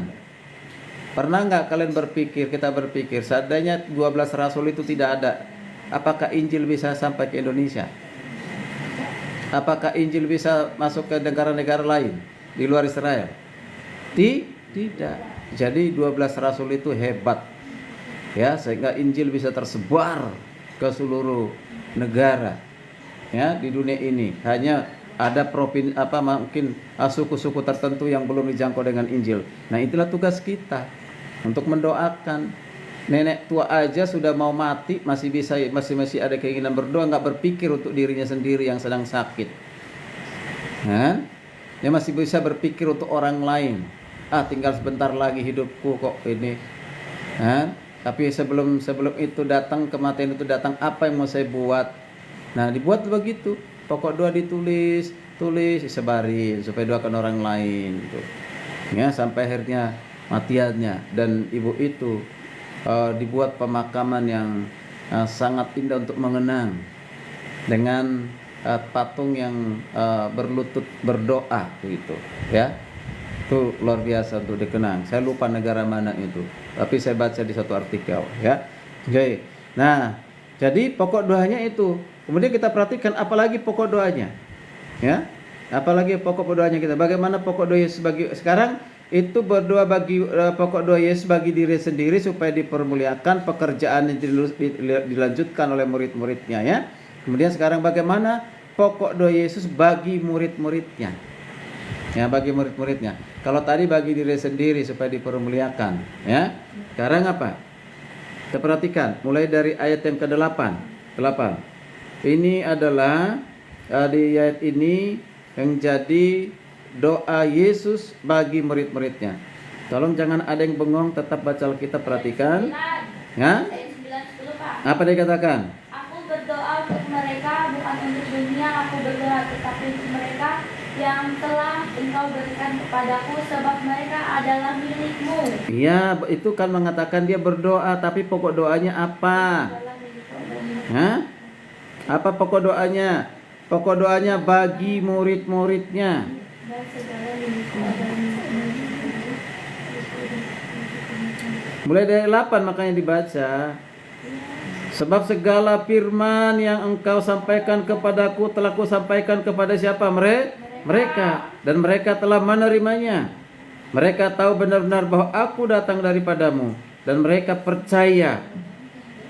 Pernah nggak kalian kita berpikir, seandainya 12 rasul itu tidak ada, apakah Injil bisa sampai ke Indonesia? Apakah Injil bisa masuk ke negara-negara lain di luar Israel? Tidak. Jadi 12 rasul itu hebat. Ya, sehingga Injil bisa tersebar ke seluruh negara. Ya, di dunia ini. Hanya ada mungkin suku-suku tertentu yang belum dijangkau dengan Injil. Nah, itulah tugas kita untuk mendoakan. Nenek tua aja sudah mau mati masih ada keinginan berdoa, nggak berpikir untuk dirinya sendiri yang sedang sakit. Nah, dia masih bisa berpikir untuk orang lain. Tinggal sebentar lagi hidupku kok ini. Nah, tapi sebelum itu datang, kematian itu datang, apa yang mau saya buat? Nah, dibuat begitu. Pokok doa tulis, disebarin supaya doakan orang lain gitu. Ya, sampai akhirnya matiannya. Dan ibu itu dibuat pemakaman yang sangat indah untuk mengenang dengan patung yang berlutut berdoa gitu, ya. Itu luar biasa untuk dikenang. Saya lupa negara mana itu, tapi saya baca di satu artikel, ya. Oke. Nah, jadi pokok doanya itu. Kemudian kita perhatikan apalagi pokok doanya, ya. Apalagi pokok doanya kita. Bagaimana pokok doa Yesus sekarang itu berdoa pokok doa Yesus bagi diri sendiri supaya dipermuliakan, pekerjaan yang dilanjutkan oleh murid-muridnya, ya. Kemudian sekarang bagaimana pokok doa Yesus bagi murid-muridnya, ya, bagi murid-muridnya. Kalau tadi bagi diri sendiri supaya dipermuliakan, ya. Sekarang apa? Kita perhatikan mulai dari ayat yang ke-8. Ini adalah di ayat ini yang jadi doa Yesus bagi murid-muridnya. Tolong jangan ada yang bengong, tetap baca Alkitab, perhatikan. Ya? Apa dia katakan? Aku berdoa untuk mereka, bukan untuk dunia. Aku berdoa tetapi untuk mereka yang telah Engkau berikan kepadaku, sebab mereka adalah milik-Mu. Iya, itu kan mengatakan dia berdoa, tapi pokok doanya apa? Hah? Apa pokok doanya? Pokok doanya bagi murid-muridnya. Mulai dari 8 makanya dibaca. Sebab segala firman yang Engkau sampaikan kepadaku telah Kusampaikan kepada siapa? Mereka. Dan mereka telah menerimanya. Mereka tahu benar-benar bahwa Aku datang daripadamu. Dan mereka percaya.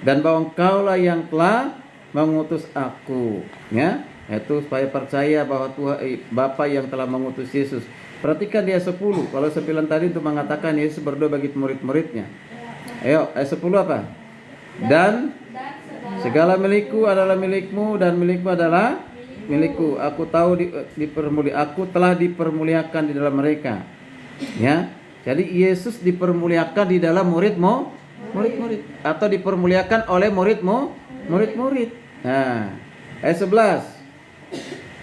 Dan bahwa Engkaulah yang telah mengutus Aku, ya. Itu supaya percaya bahwa Tuhan Bapa yang telah mengutus Yesus. Perhatikan di ayat 10. Kalau 9 tadi untuk mengatakan Yesus berdoa bagi murid-muridnya. Ayo, ayat 10 apa? Dan segala milikku adalah milikmu dan milikmu adalah milikku. Aku tahu Aku telah dipermuliakan di dalam mereka. Ya. Jadi Yesus dipermuliakan di dalam murid-murid atau dipermuliakan oleh murid-murid. Nah, ayat 11.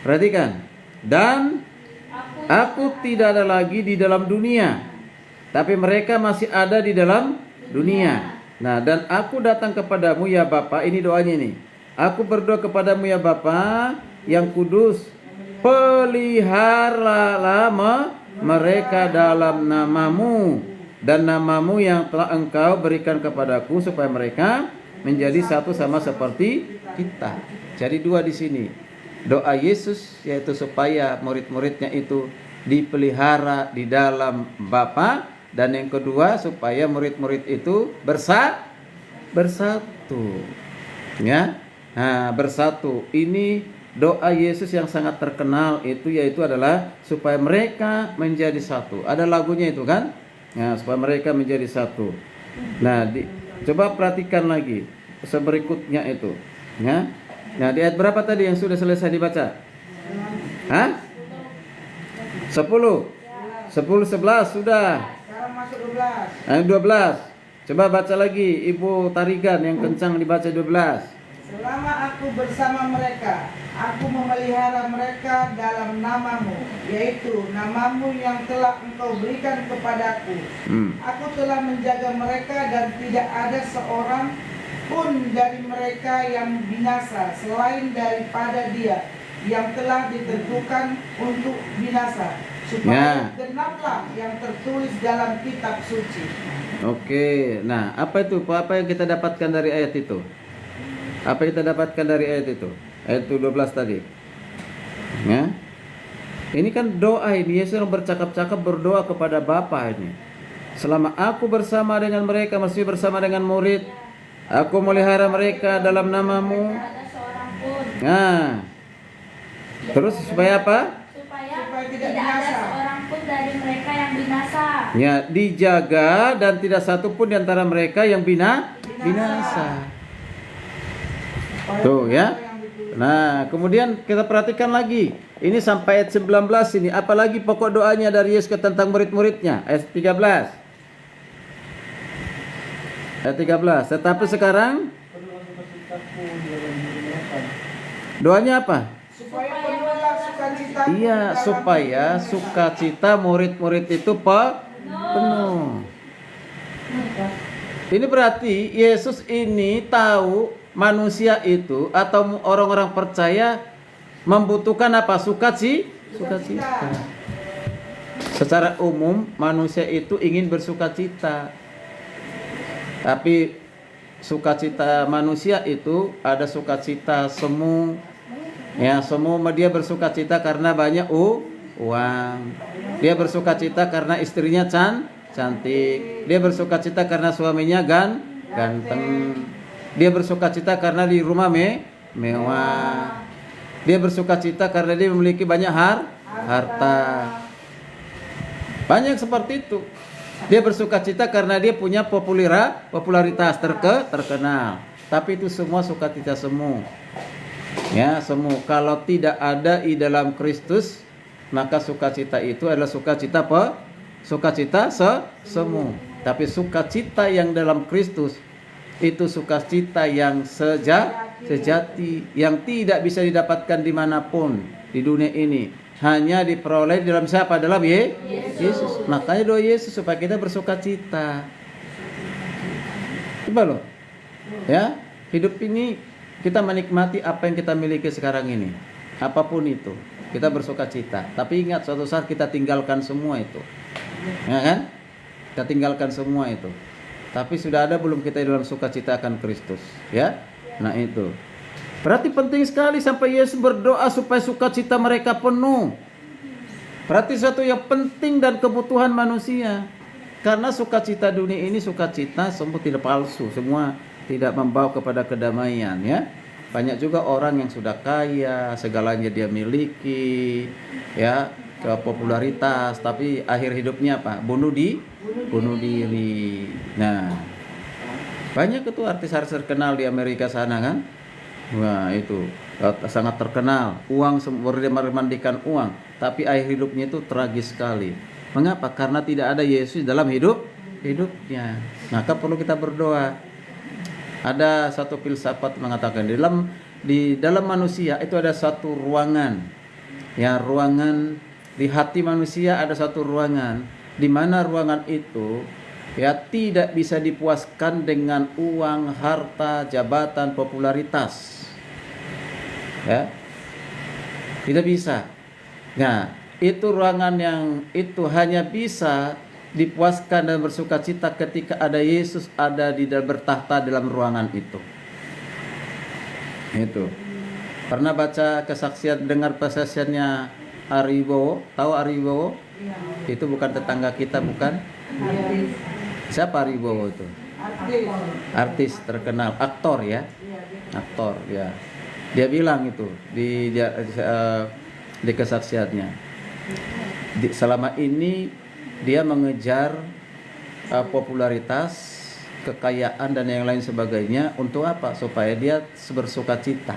Perhatikan. Dan Aku tidak ada lagi di dalam dunia, tapi mereka masih ada di dalam dunia. Nah, dan Aku datang kepadamu ya Bapa. Ini doanya nih. Aku berdoa kepadamu ya Bapa yang kudus, peliharalah mereka dalam nama-Mu dan nama-Mu yang telah Engkau berikan kepadaku, supaya mereka menjadi satu sama seperti kita. Jadi dua di sini. Doa Yesus yaitu supaya murid-muridnya itu dipelihara di dalam Bapa, dan yang kedua supaya murid-murid itu bersatu. Ya. Nah, bersatu. Ini doa Yesus yang sangat terkenal yaitu adalah supaya mereka menjadi satu. Ada lagunya itu kan? Nah, supaya mereka menjadi satu. Nah, coba perhatikan lagi berikutnya itu, ya. Nah, di ayat berapa tadi yang sudah selesai dibaca? Hah? 10, 11 sudah. Sekarang masuk 12. Ayat 12. Coba baca lagi Ibu Tarigan yang kencang, dibaca 12. Selama Aku bersama mereka, Aku memelihara mereka dalam nama-Mu, yaitu nama-Mu yang telah Engkau berikan kepadaku. Aku telah menjaga mereka dan tidak ada seorang pun dari mereka yang binasa selain daripada dia yang telah ditentukan untuk binasa, supaya genaplah yang tertulis dalam kitab suci. Oke, nah apa itu? Apa yang kita dapatkan dari ayat itu? Apa yang kita dapatkan dari ayat itu? Ayat 12 tadi. Ya. Ini kan doa ini, Yesus yang bercakap-cakap berdoa kepada Bapa ini. Selama aku bersama dengan mereka, masih bersama dengan murid, aku melihara mereka dalam namamu. Nah, terus supaya apa? Supaya tidak ada seorang pun dari mereka yang binasa. Ya, dijaga dan tidak satu pun di antara mereka yang binasa. Tuh ya. Nah, kemudian kita perhatikan lagi. Ini sampai ayat 19 ini. Apalagi pokok doanya dari Yesus tentang murid-muridnya. Ayat 13. Ayat 13. Tetapi sekarang doanya apa? Supaya penuhlah sukacita. Iya, supaya sukacita murid-murid itu penuh. Ini berarti Yesus ini tahu manusia itu atau orang-orang percaya membutuhkan apa? Sukacita. Secara umum manusia itu ingin bersukacita. Tapi sukacita manusia itu ada sukacita semu. Ya, semu dia bersukacita karena banyak uang. Dia bersukacita karena istrinya cantik. Dia bersukacita karena suaminya ganteng. Dia bersukacita karena di rumah mewah. Dia bersukacita karena dia memiliki banyak harta. Banyak seperti itu. Dia bersukacita karena dia punya popularitas terkenal. Tapi itu semua sukacita semu. Ya, semu. Kalau tidak ada di dalam Kristus, maka sukacita itu adalah sukacita semu. Tapi sukacita yang dalam Kristus itu sukacita yang sejati, yang tidak bisa didapatkan dimanapun di dunia ini, hanya diperoleh dalam siapa? Dalam Yesus. Makanya doa Yesus supaya kita bersukacita. Coba loh, ya, hidup ini kita menikmati apa yang kita miliki sekarang ini, apapun itu kita bersukacita. Tapi ingat, suatu saat kita tinggalkan semua itu, ya kan? Kita tinggalkan semua itu. Tapi sudah ada belum kita dalam sukacita akan Kristus, ya? Nah itu. Berarti penting sekali sampai Yesus berdoa supaya sukacita mereka penuh. Berarti satu yang penting dan kebutuhan manusia. Karena sukacita dunia ini sukacita semua tidak palsu, semua tidak membawa kepada kedamaian, ya. Banyak juga orang yang sudah kaya, segalanya dia miliki, ya, popularitas, tapi akhir hidupnya apa? Bunuh diri. Nah, banyak itu artis-artis terkenal di Amerika sana kan? Wah, itu sangat terkenal. Uang memandikan uang, tapi akhir hidupnya itu tragis sekali. Mengapa? Karena tidak ada Yesus dalam hidupnya. Maka perlu kita berdoa. Ada satu filsafat mengatakan di dalam manusia itu ada satu ruangan. Ya, ruangan di hati manusia ada satu ruangan, di mana ruangan itu ya tidak bisa dipuaskan dengan uang, harta, jabatan, popularitas. Ya. Tidak bisa. Nah, itu ruangan yang itu hanya bisa dipuaskan dan bersukacita ketika ada Yesus ada di dalam bertahta dalam ruangan itu. Itu. Pernah baca kesaksian, dengar kesaksiannya Aribowo? Tahu Aribowo? Itu bukan tetangga kita, bukan? Siapa Aribowo itu? Artis terkenal, aktor ya. Aktor ya. Dia bilang itu di kesaksiannya. Selama ini dia mengejar popularitas, kekayaan dan yang lain sebagainya untuk apa? Supaya dia bersukacita.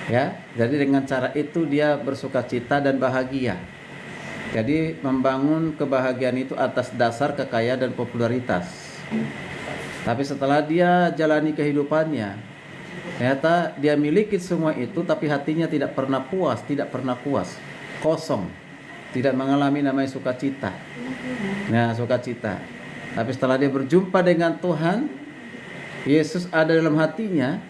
Ya, jadi dengan cara itu dia bersukacita dan bahagia. Jadi membangun kebahagiaan itu atas dasar kekayaan dan popularitas. Tapi setelah dia jalani kehidupannya, ternyata dia miliki semua itu, tapi hatinya tidak pernah puas, kosong, tidak mengalami namanya sukacita. Nah, sukacita. Tapi setelah dia berjumpa dengan Tuhan, Yesus ada dalam hatinya,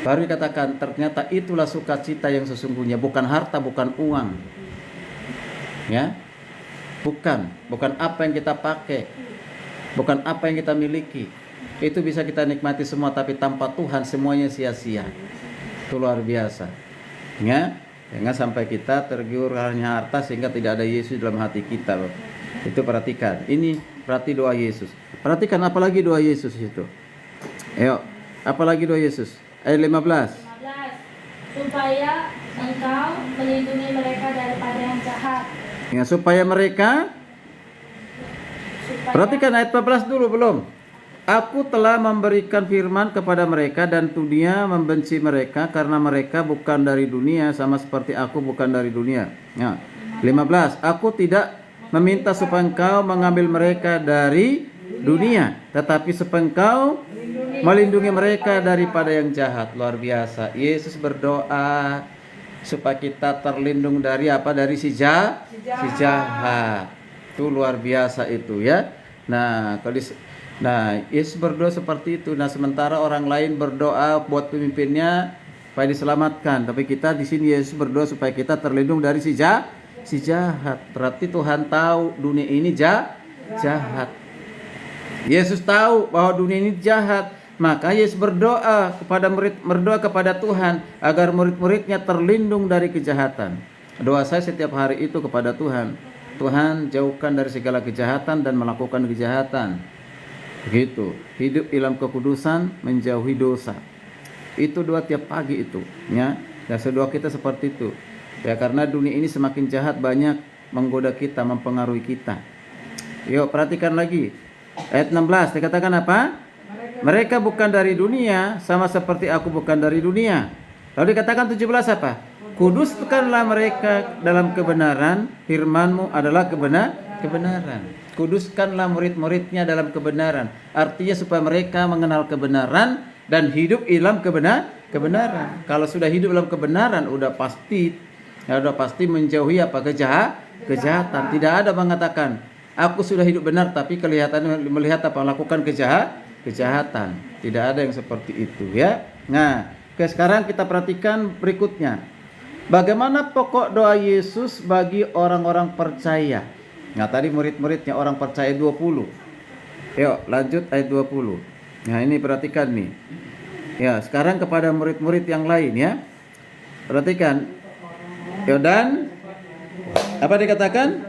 baru dikatakan ternyata itulah sukacita yang sesungguhnya, bukan harta, bukan uang. Ya. Bukan apa yang kita pakai, bukan apa yang kita miliki. Itu bisa kita nikmati semua, tapi tanpa Tuhan semuanya sia-sia. Itu luar biasa. Ya. Jangan sampai kita tergiur hanya harta sehingga tidak ada Yesus dalam hati kita loh. Itu perhatikan. Ini berarti doa Yesus. Perhatikan apalagi doa Yesus itu. Ayo, apalagi doa Yesus? Ayat 15. Supaya engkau melindungi mereka daripada yang jahat. Ya, supaya mereka, perhatikan ayat 14 dulu belum. Aku telah memberikan firman kepada mereka dan dunia membenci mereka karena mereka bukan dari dunia sama seperti aku bukan dari dunia. Ya. 15. Aku tidak meminta supaya engkau mengambil mereka dari dunia, tetapi supaya engkau melindungi mereka daripada yang jahat. Luar biasa. Yesus berdoa supaya kita terlindung dari apa? Dari si jahat. Itu luar biasa itu ya. Nah, Yesus berdoa seperti itu. Nah, sementara orang lain berdoa buat pemimpinnya supaya diselamatkan, tapi kita di sini Yesus berdoa supaya kita terlindung dari si jahat. Berarti Tuhan tahu dunia ini jahat. Yesus tahu bahwa dunia ini jahat. Maka Yesus berdoa kepada Tuhan agar murid-muridnya terlindung dari kejahatan. Doa saya setiap hari itu kepada Tuhan. Tuhan, jauhkan dari segala kejahatan dan melakukan kejahatan. Begitu. Hidup dalam kekudusan, menjauhi dosa. Itu doa tiap pagi itu, ya. Dan doa kita seperti itu. Ya, karena dunia ini semakin jahat, banyak menggoda kita, mempengaruhi kita. Yuk, perhatikan lagi. Ayat 16 dikatakan apa? Mereka bukan dari dunia, sama seperti aku bukan dari dunia. Lalu dikatakan 17 apa? Kuduskanlah mereka dalam kebenaran, firman-Mu adalah kebenaran. Kuduskanlah murid-muridnya dalam kebenaran. Artinya supaya mereka mengenal kebenaran dan hidup dalam kebenaran. Kalau sudah hidup dalam kebenaran, udah pasti menjauhi apa? Kejahatan. Tidak ada mengatakan, aku sudah hidup benar tapi kelihatannya melihat apa? Melakukan kejahatan. Tidak ada yang seperti itu ya. Nah, sekarang kita perhatikan berikutnya. Bagaimana pokok doa Yesus bagi orang-orang percaya? Nah, tadi murid-muridnya orang percaya 20. Yuk, lanjut ayat 20. Nah, ini perhatikan nih. Ya, sekarang kepada murid-murid yang lain ya. Perhatikan. Ya, dan apa dikatakan?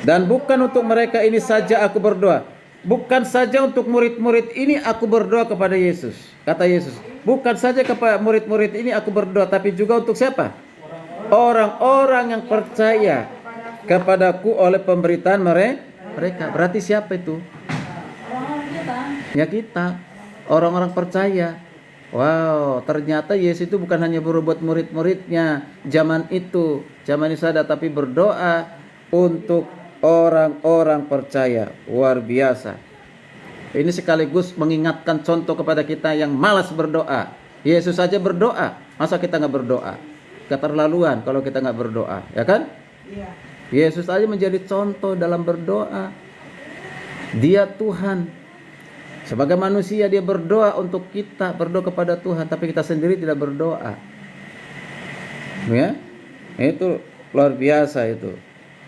Dan bukan untuk mereka ini saja aku berdoa. Bukan saja untuk murid-murid ini aku berdoa kepada Yesus. Kata Yesus, bukan saja kepada murid-murid ini aku berdoa, tapi juga untuk siapa? Orang-orang yang percaya kepadaku oleh pemberitaan mereka. Berarti siapa itu? Ya kita, orang-orang percaya. Wow, ternyata Yesus itu bukan hanya berbuat murid-muridnya zaman itu ada, tapi berdoa untuk orang-orang percaya. Luar biasa. Ini sekaligus mengingatkan contoh kepada kita yang malas berdoa. Yesus saja berdoa, masa kita nggak berdoa? Keterlaluan kalau kita nggak berdoa, ya kan? Iya. Yesus saja menjadi contoh dalam berdoa. Dia Tuhan. Sebagai manusia dia berdoa untuk kita, berdoa kepada Tuhan, tapi kita sendiri tidak berdoa. Ya, itu luar biasa itu.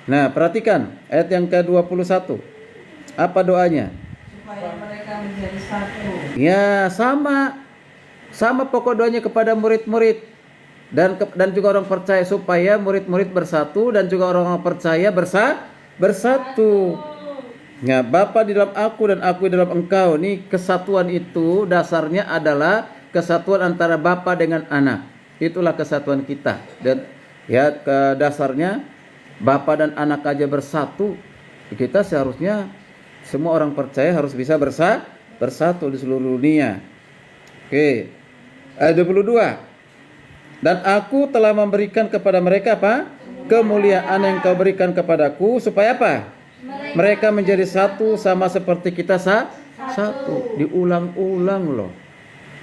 Nah, perhatikan ayat yang ke-21. Apa doanya? Supaya mereka menjadi satu. Ya, sama pokok doanya kepada murid-murid dan juga orang percaya, supaya murid-murid bersatu dan juga orang percaya bersatu. Ya, Bapa di dalam aku dan aku di dalam engkau. Nih, kesatuan itu dasarnya adalah kesatuan antara Bapa dengan anak. Itulah kesatuan kita. Dan ya, ke dasarnya Bapa dan anak aja bersatu. Kita seharusnya semua orang percaya harus bisa bersatu di seluruh dunia. Oke. Ayat 22. Dan aku telah memberikan kepada mereka apa? Kemuliaan yang kau berikan kepadaku, supaya apa? Mereka menjadi satu sama seperti kita satu. Diulang-ulang loh.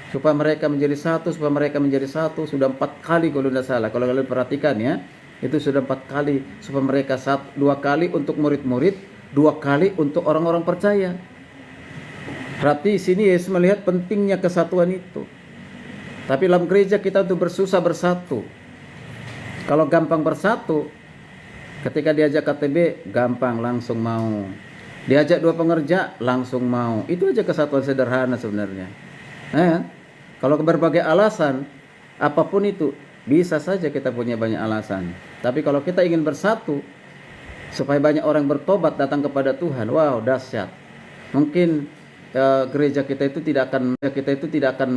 Supaya mereka menjadi satu, Sudah 4 kali kalau tidak salah. Kalau kalian perhatikan ya, itu sudah 4 kali. Supaya mereka 2 kali untuk murid-murid, 2 kali untuk orang-orang percaya. Berarti sini Yesus melihat pentingnya kesatuan itu. Tapi dalam gereja kita untuk bersusah bersatu. Kalau gampang bersatu, ketika diajak KTB gampang langsung mau. Diajak dua pengerja langsung mau. Itu aja kesatuan sederhana sebenarnya. Kalau berbagai alasan, apapun itu, bisa saja kita punya banyak alasan. Tapi kalau kita ingin bersatu, supaya banyak orang bertobat datang kepada Tuhan, wow, dahsyat. Mungkin gereja kita itu tidak akan